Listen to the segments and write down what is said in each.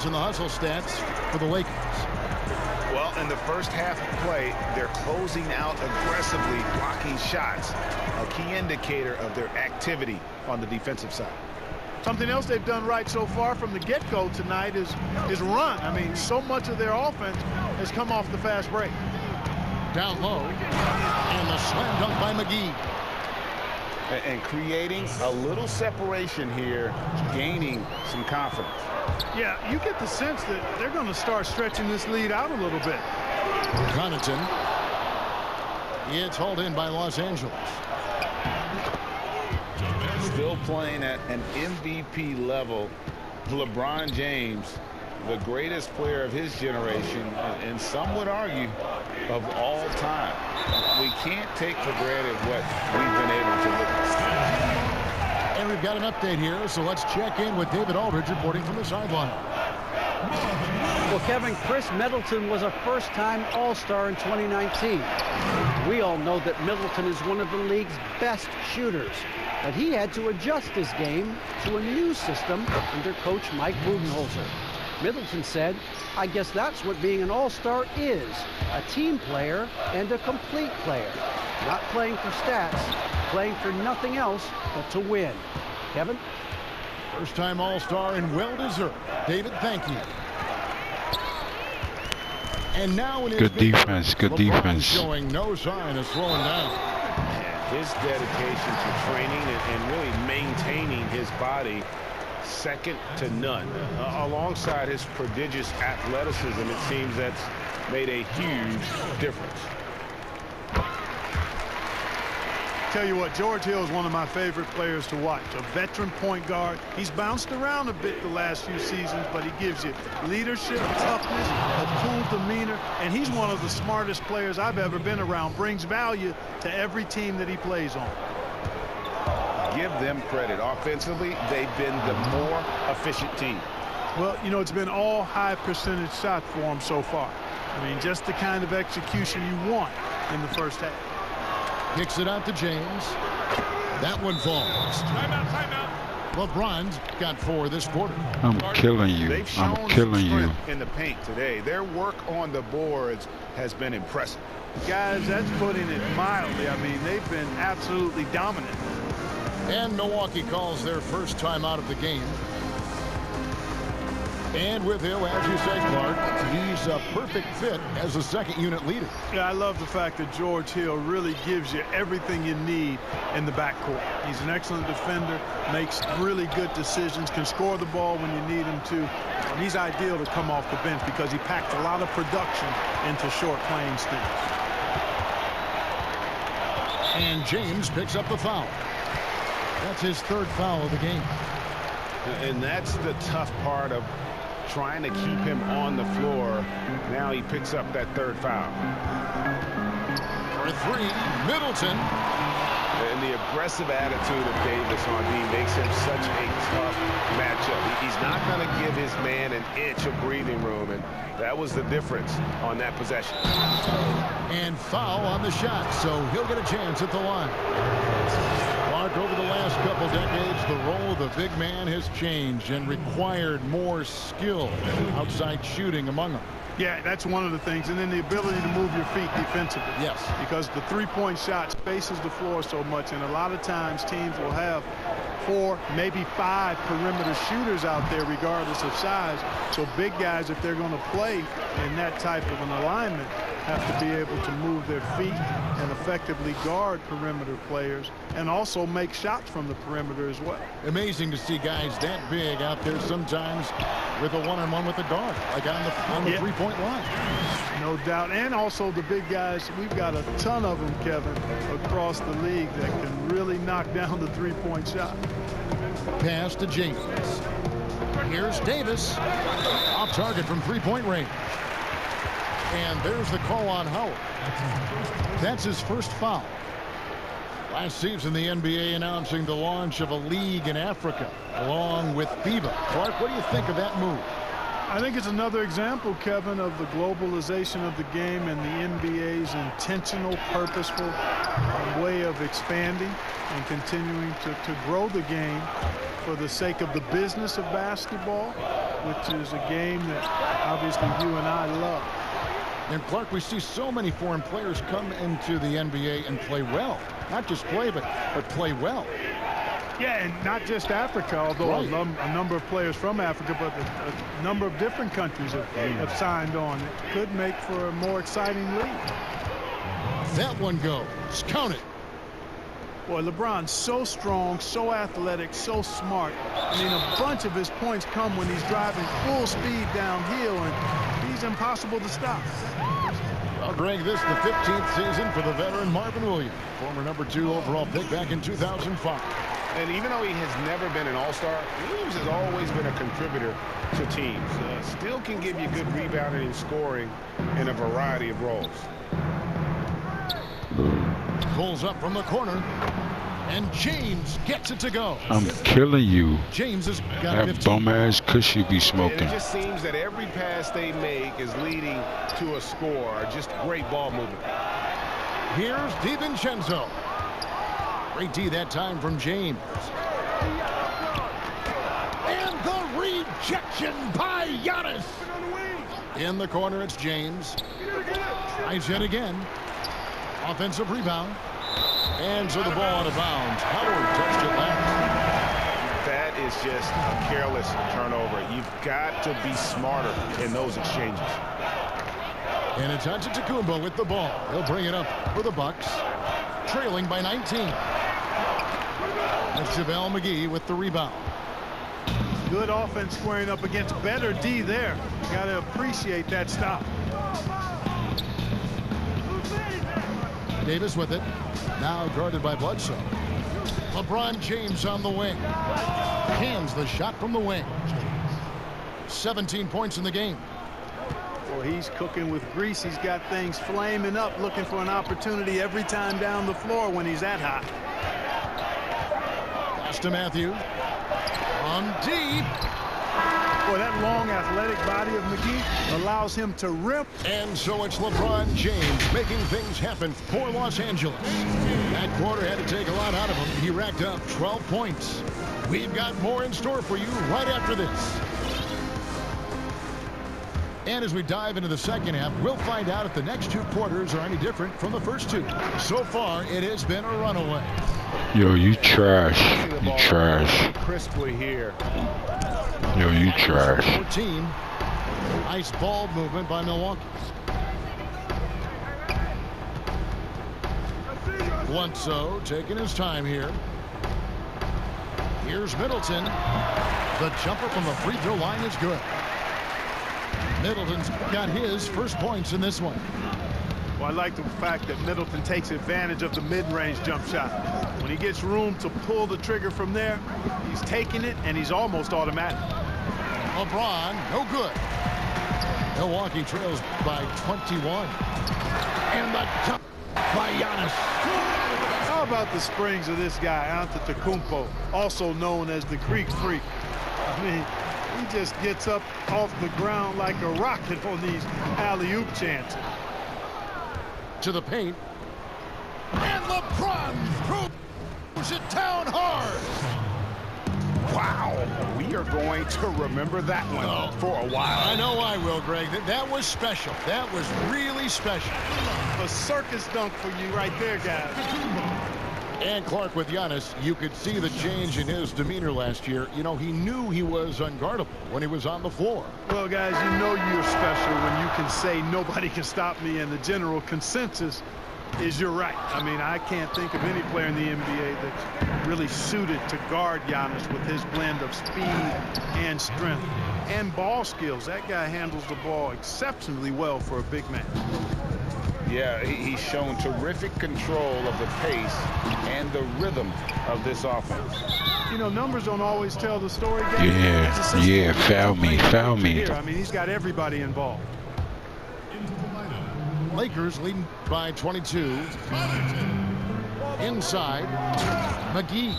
Jones in the hustle stats for the Lakers. Well, in the first half of play, they're closing out aggressively, blocking shots, a key indicator of their activity on the defensive side. Something else they've done right so far from the get-go tonight is run. I mean, so much of their offense has come off the fast break. Down low, and the slam dunk by McGee. And creating a little separation here, gaining some confidence. Yeah, you get the sense that they're going to start stretching this lead out a little bit. Connaughton. It's hauled in by Los Angeles. Still playing at an MVP level. LeBron James, the greatest player of his generation, and some would argue of all time. We can't take for granted what we've been able to witness. And we've got an update here, so let's check in with David Aldridge reporting from the sideline. Well, Kevin, Chris Middleton was a first-time All-Star in 2019. We all know that Middleton is one of the league's best shooters, but he had to adjust his game to a new system under coach Mike Budenholzer. Middleton said, "I guess that's what being an all-star is, a team player and a complete player. Not playing for stats, playing for nothing else but to win." Kevin? First-time all-star and well-deserved. David, thank you. And now in his good defense, good defense. Showing no sign of slowing down. Yeah, his dedication to training and really maintaining his body, second to none. Alongside his prodigious athleticism, it seems that's made a huge difference. Tell you what, George Hill is one of my favorite players to watch. A veteran point guard. He's bounced around a bit the last few seasons, but he gives you leadership, toughness, a cool demeanor, and he's one of the smartest players I've ever been around. Brings value to every team that he plays on. Give them credit. Offensively, they've been the more efficient team. Well, you know, it's been all high percentage shots for them so far. I mean, just the kind of execution you want in the first half. Kicks it out to James. That one falls. Timeout. LeBron's got 4 this quarter. I'm killing you. They've shown I'm killing you. in the paint today. Their work on the boards has been impressive. Guys, that's putting it mildly. I mean, they've been absolutely dominant. And Milwaukee calls their first time out of the game. And with Hill, as you say, Clark, he's a perfect fit as a second-unit leader. Yeah, I love the fact that George Hill really gives you everything you need in the backcourt. He's an excellent defender, makes really good decisions, can score the ball when you need him to. And he's ideal to come off the bench because he packed a lot of production into short playing stints. And James picks up the foul. That's his 3rd foul of the game. And that's the tough part of trying to keep him on the floor. Now he picks up that 3rd foul. For 3, Middleton. And the aggressive attitude of Davis on D makes him such a tough matchup. He's not going to give his man an inch of breathing room, and that was the difference on that possession. And foul on the shot, so he'll get a chance at the line. Clark, over the last couple decades, the role of the big man has changed and required more skill outside shooting among them. Yeah, that's one of the things. And then the ability to move your feet defensively. Yes. Because the three-point shot spaces the floor so much, and a lot of times teams will have 4, maybe 5 perimeter shooters out there regardless of size. So big guys, if they're going to play in that type of an alignment, have to be able to move their feet and effectively guard perimeter players and also make shots from the perimeter as well. Amazing to see guys that big out there sometimes with a one-on-one with the guard, like on the three-point line. No doubt. And also the big guys, we've got a ton of them, Kevin, across the league that can really knock down the three-point shot. Pass to James. Here's Davis. Off target from three-point range. And there's the call on Howard. That's his first foul. Last season, the NBA announcing the launch of a league in Africa, along with FIBA. Clark, what do you think of that move? I think it's another example, Kevin, of the globalization of the game and the NBA's intentional, purposeful way of expanding and continuing to grow the game for the sake of the business of basketball which is a game that obviously you and I love. And Clark, we see so many foreign players come into the NBA and play well. Not just play, but play well. Yeah, and not just Africa, although Right. a number of players from Africa, but a number of different countries have signed on. It could make for a more exciting league. That one goes. Count it. Boy, LeBron's so strong, so athletic, so smart. I mean, a bunch of his points come when he's driving full speed downhill, and he's impossible to stop. Well, Greg, this is the 15th season for the veteran Marvin Williams, former #2 overall pick back in 2005. And even though he has never been an all-star, Williams has always been a contributor to teams. Still can give you good rebounding and scoring in a variety of roles. Pulls up from the corner, and James gets it to go. I'm killing you. James has got That 15. bum ass cushy be And smoking. it just seems that every pass they make is leading to a score. Just great ball movement. Here's DiVincenzo. Great D that time from James. And the rejection by Giannis. In the corner, it's James. Tries it again. Offensive rebound. And so the ball out of bounds. Howard touched it last. That is just a careless turnover. You've got to be smarter in those exchanges. And it's Antetokounmpo with the ball. He'll bring it up for the Bucks. Trailing by 19. That's JaVale McGee with the rebound. Good offense squaring up against better D there. Got to appreciate that stop. Davis with it. Now guarded by Bledsoe. LeBron James on the wing. Hands the shot from the wing. 17 points in the game. Well, he's cooking with grease. He's got things flaming up, looking for an opportunity every time down the floor when he's that hot. Pass to Matthews. On deep. Boy, that long athletic body of McGee allows him to rip. And so it's LeBron James making things happen for Los Angeles. That quarter had to take a lot out of him. He racked up 12 points. We've got more in store for you right after this. And as we dive into the second half, we'll find out if the next two quarters are any different from the first two. So far, it has been a runaway. Yo, you trash. You trash. Crisply here. Yo, you trash. 14. Nice ball movement by Milwaukee. Bledsoe taking his time here. Here's Middleton. The jumper from the free throw line is good. Middleton's got his first points in this one. Well, I like the fact that Middleton takes advantage of the mid-range jump shot. When he gets room to pull the trigger from there, he's taking it, and he's almost automatic. LeBron, no good. Milwaukee trails by 21. And the jump by Giannis. How about the springs of this guy, Antetokounmpo, also known as the Greek Freak? I mean, he just gets up off the ground like a rocket on these alley-oop chances. To the paint. And LeBron throws it down hard. Wow. We are going to remember that one for a while. I know I will, Greg. That was special. That was really special. A circus dunk for you right there, guys. And Clark with Giannis, you could see the change in his demeanor last year. You know, he knew he was unguardable when he was on the floor. Well, guys, you know you're special when you can say nobody can stop me, and the general consensus is you're right. I mean, I can't think of any player in the NBA that's really suited to guard Giannis with his blend of speed and strength and ball skills. That guy handles the ball exceptionally well for a big man. Yeah, he's shown terrific control of the pace and the rhythm of this offense. You know, numbers don't always tell the story, guys. Yeah, foul me. Here, I mean, he's got everybody involved. Lakers leading by 22. Inside, McGee.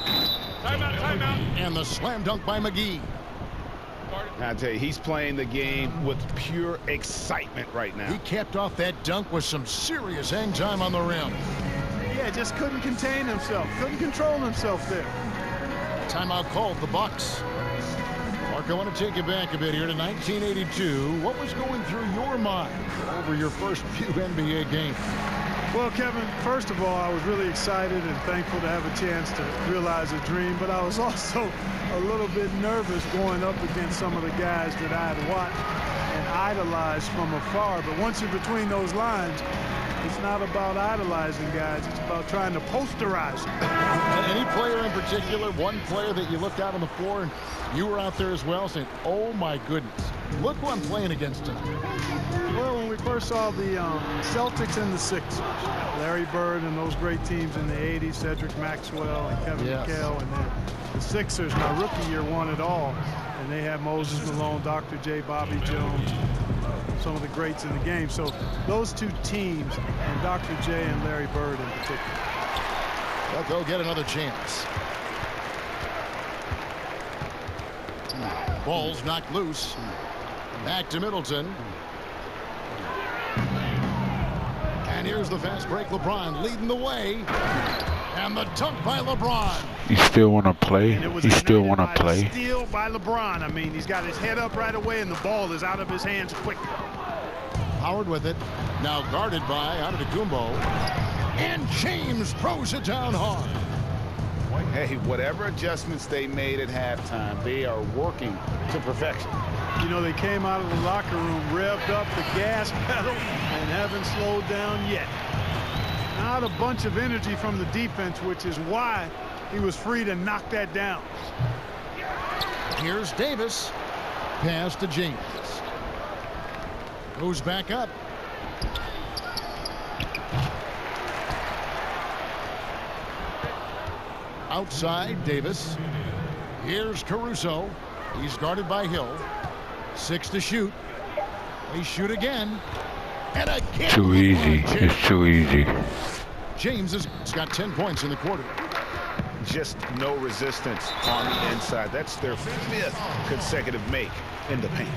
Timeout. And the slam dunk by McGee. I tell you, he's playing the game with pure excitement right now. He capped off that dunk with some serious hang time on the rim. Yeah, just couldn't contain himself. Couldn't control himself there. Timeout called the Bucks. Clark, I want to take you back a bit here to 1982. What was going through your mind over your first few NBA games? Well, Kevin, first of all, I was really excited and thankful to have a chance to realize a dream, but I was also a little bit nervous going up against some of the guys that I had watched and idolized from afar. But once you're between those lines, it's not about idolizing guys. It's about trying to posterize them. Any player in particular, one player that you looked out on the floor and you were out there as well saying, oh my goodness, look who I'm playing against tonight? Well, when we first saw the Celtics and the Sixers, Larry Bird and those great teams in the 80s, Cedric Maxwell and Kevin McHale, and then the Sixers, my rookie year, won it all. And they had Moses Malone, Dr. J, Bobby Jones, some of the greats in the game. So those two teams, and Dr. J and Larry Bird in particular. They'll go get another chance. Ball's knocked loose. Back to Middleton. And here's the fast break. LeBron leading the way. And the dunk by LeBron. You still want to play? You still want to play? Steal by LeBron. I mean, he's got his head up right away, and the ball is out of his hands quick. Howard with it. Now guarded by Antetokounmpo. And James throws it down hard. Hey, whatever adjustments they made at halftime, they are working to perfection. You know, they came out of the locker room, revved up the gas pedal, and haven't slowed down yet. Not a bunch of energy from the defense, which is why he was free to knock that down. Here's Davis. Pass to James. Goes back up. Outside, Davis. Here's Caruso. He's guarded by Hill. 6 to shoot. They shoot again. And again. Too easy. It's too easy. James has got 10 points in the quarter. Just no resistance on the inside. That's their 5th consecutive make in the paint.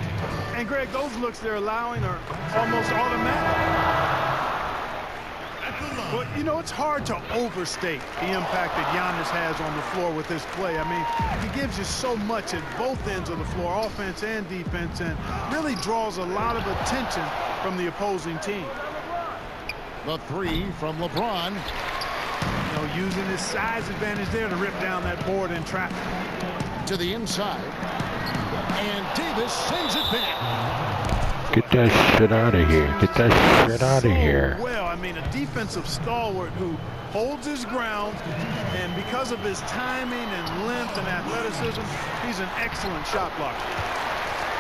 And Greg, those looks they're allowing are almost automatic. But, you know, it's hard to overstate the impact that Giannis has on the floor with his play. I mean, he gives you so much at both ends of the floor, offense and defense, and really draws a lot of attention from the opposing team. The 3 from LeBron. You know, using his size advantage there to rip down that board in traffic. To the inside. And Davis sends it back. Get that shit out of here. Get that shit out of here. Well, I mean, a defensive stalwart who holds his ground, and because of his timing and length and athleticism, he's an excellent shot blocker.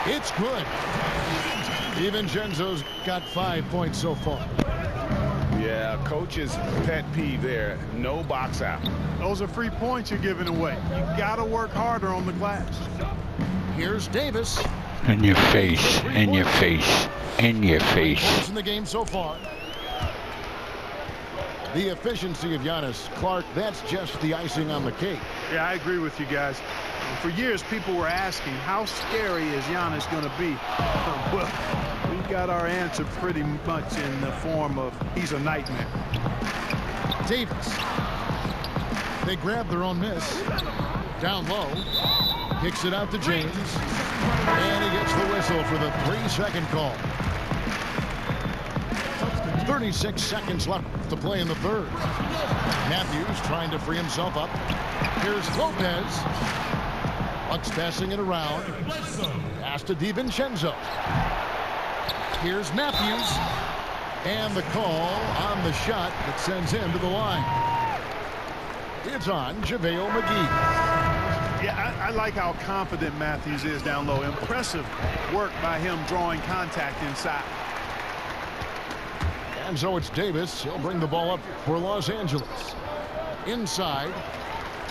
It's good. DiVincenzo's got 5 points so far. Yeah, coach's pet peeve there. No box out. Those are free points you're giving away. You got to work harder on the glass. Here's Davis. In your face. In your face. In your face. In the game so far. The efficiency of Giannis. Clark, that's just the icing on the cake. Yeah, I agree with you guys. For years, people were asking, how scary is Giannis going to be? Well, we got our answer pretty much in the form of he's a nightmare. Davis. They grab their own miss. Down low. Kicks it out to James. And he gets the whistle for the 3-second call. 36 seconds left to play in the third. Matthews trying to free himself up. Here's Lopez. Bucks passing it around. Pass to DiVincenzo. Here's Matthews. And the call on the shot that sends him to the line. It's on JaVale McGee. Yeah, I like how confident Matthews is down low. Impressive work by him drawing contact inside. And so it's Davis. He'll bring the ball up for Los Angeles. Inside.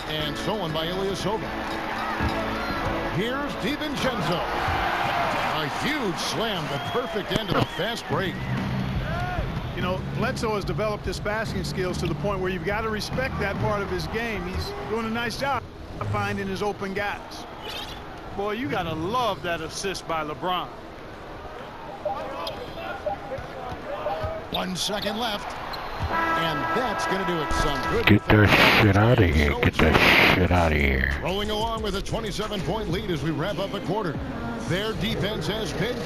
And stolen by Ilyasova. Here's DiVincenzo. A huge slam. The perfect end of the fast break. You know, Bledsoe has developed his passing skills to the point where you've got to respect that part of his game. He's doing a nice job finding his open guys. Boy, you got to love that assist by LeBron. 1 second left. And that's going to do it, son. Good. Get that shit out of here. Get that shit out of here. Rolling along with a 27-point lead as we wrap up a quarter. Their defense has been